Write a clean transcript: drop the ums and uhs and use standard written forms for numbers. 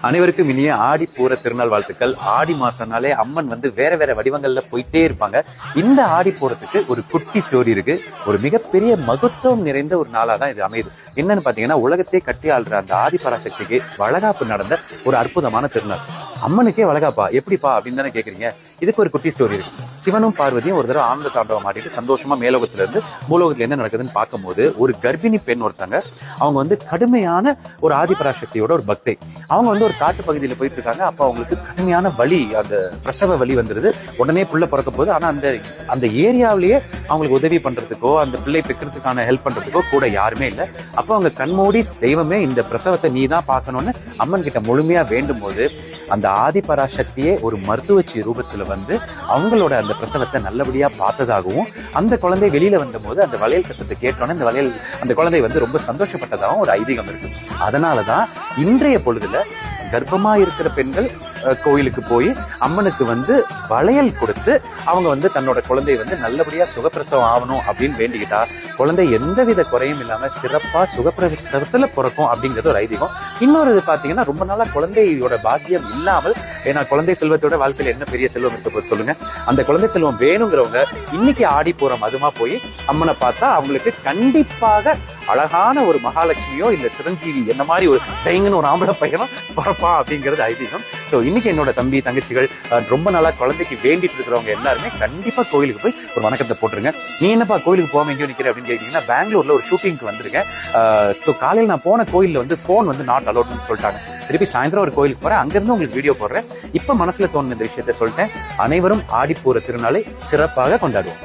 அனைவருக்கும் இனிய ஆடி பூர திருநாள் வாழ்த்துக்கள். ஆடி மாசம்னாலே அம்மன் வந்து வேற வேற வடிவங்கள்ல போயிட்டே இருப்பாங்க. இந்த ஆடி பூரத்துக்கு ஒரு குட்டி ஸ்டோரி இருக்கு. ஒரு மிகப்பெரிய மகத்துவம் நிறைந்த ஒரு நாளா தான் இது அமையுது. என்னன்னு பாத்தீங்கன்னா, உலகத்தை கட்டி ஆள்ற அந்த ஆதி பராசக்திக்கு வளகாப்பு நடந்த ஒரு அற்புதமான திருநாள். அம்மனுக்கே வளகாப்பா எப்படிப்பா அப்படின்னு தானே கேக்குறீங்க. இதுக்கு ஒரு குட்டி ஸ்டோரி இருக்கு. சிவனும் பார்வதியும் ஒரு தடவை ஆனந்த தாண்டவம் ஆடிட்டு சந்தோஷமா மேலோகத்துல இருந்து பூலோகத்துல என்ன நடக்குதுன்னு பார்க்கும்போது, ஒரு கர்ப்பிணி பெண் ஒருத்தாங்க. அவங்க வந்து கடுமையான ஒரு ஆதிபராசக்தியோட ஒரு பக்தை. அவங்க வந்து ஒரு காட்டு பகுதியில போயிட்டு இருக்காங்க. அப்ப அவங்களுக்கு கடுமையான வலி, அந்த பிரசவ வலி வந்துருது. உடனே பிள்ளை பிறக்க போகுது. ஆனா அந்த ஏரியாவிலேயே அவங்களுக்கு உதவி பண்றதுக்கோ அந்த பிள்ளை பெக்கிறதுக்கான ஹெல்ப் பண்றதுக்கோ கூட யாருமே இல்லை. அப்போ அவங்க கண்மூடி, தெய்வமே இந்த பிரசவத்தை நீ தான் பார்க்கணும்னு அம்மன் கிட்ட முழுமையா வேண்டும் போது, அந்த ஆதிபராசக்தியே ஒரு மருத்துவச்சி ரூபத்துல வந்து அவங்களோட அந்த பிரசவத்தை நல்லபடியா பார்த்ததாகவும், அந்த குழந்தை வெளியில வந்த போது அந்த வளையல் சத்தத்தை கேட்டோன்னே அந்த குழந்தை வந்து ரொம்ப சந்தோஷப்பட்டதாகவும் ஒரு ஐதீகம் இருக்கு. அதனாலதான் இன்றைய பொழுதுல கர்ப்பமா இருக்கிற பெண்கள் கோயிலுக்கு போய் அம்மனுக்கு வந்து வளையல் கொடுத்து அவங்க வந்து தன்னோட குழந்தைய வந்து நல்லபடியா சுகப்பிரசவம் ஆகணும் அப்படின்னு வேண்டிக்கிட்டா, குழந்தை எந்தவித குறையும் இல்லாம சிறப்பா சுகப்பிரசவத்துல பிறக்கும் அப்படிங்கிறது ஒரு ஐதீகம். இன்னொரு இது பாத்தீங்கன்னா, ரொம்ப நாளா குழந்தையோட பாக்கியம் இல்லாமல், ஏன்னா குழந்தை செல்வத்தோட வாழ்க்கையில என்ன பெரிய செல்வம் இருக்க போது சொல்லுங்க. அந்த குழந்தை செல்வம் வேணுங்கிறவங்க இன்னைக்கு ஆடி பூரம் அதுமா போய் அம்மனை பார்த்தா அவங்களுக்கு கண்டிப்பாக அழகான ஒரு மகாலட்சுமியோ இல்ல சிரஞ்சீவி என்ன மாதிரி ஒரு டைங்கன்னு ஒரு ஆம்பளை பையனும் பிறப்பா அப்படிங்கிறது ஐதீகம். சோ இன்னைக்கு என்னோட தம்பி தங்கச்சிகள் ரொம்ப நாளா குழந்தைக்கு வேண்டிட்டு இருக்கிறவங்க எல்லாருமே கண்டிப்பா கோயிலுக்கு போய் ஒரு வணக்கத்தை போட்டுருங்க. நீ என்னப்பா கோயிலுக்கு போகாம எங்கேயோ நிக்கிற அப்படின்னு கேட்டீங்கன்னா, பெங்களூர்ல ஒரு ஷூட்டிங்க்கு வந்திருக்கேன். சோ காலையில் நான் போன கோயில்ல வந்து போன் வந்து நாட் அலோட்னு சொல்லிட்டாங்க. திருப்பி சாயந்தரம் ஒரு கோயிலுக்கு போறேன். அங்கிருந்து உங்களுக்கு வீடியோ போடுறேன். இப்ப மனசுல தோணுன இந்த விஷயத்த சொல்லிட்டேன். அனைவரும் ஆடிப்பூர திருநாளை சிறப்பாக கொண்டாடுவோம்.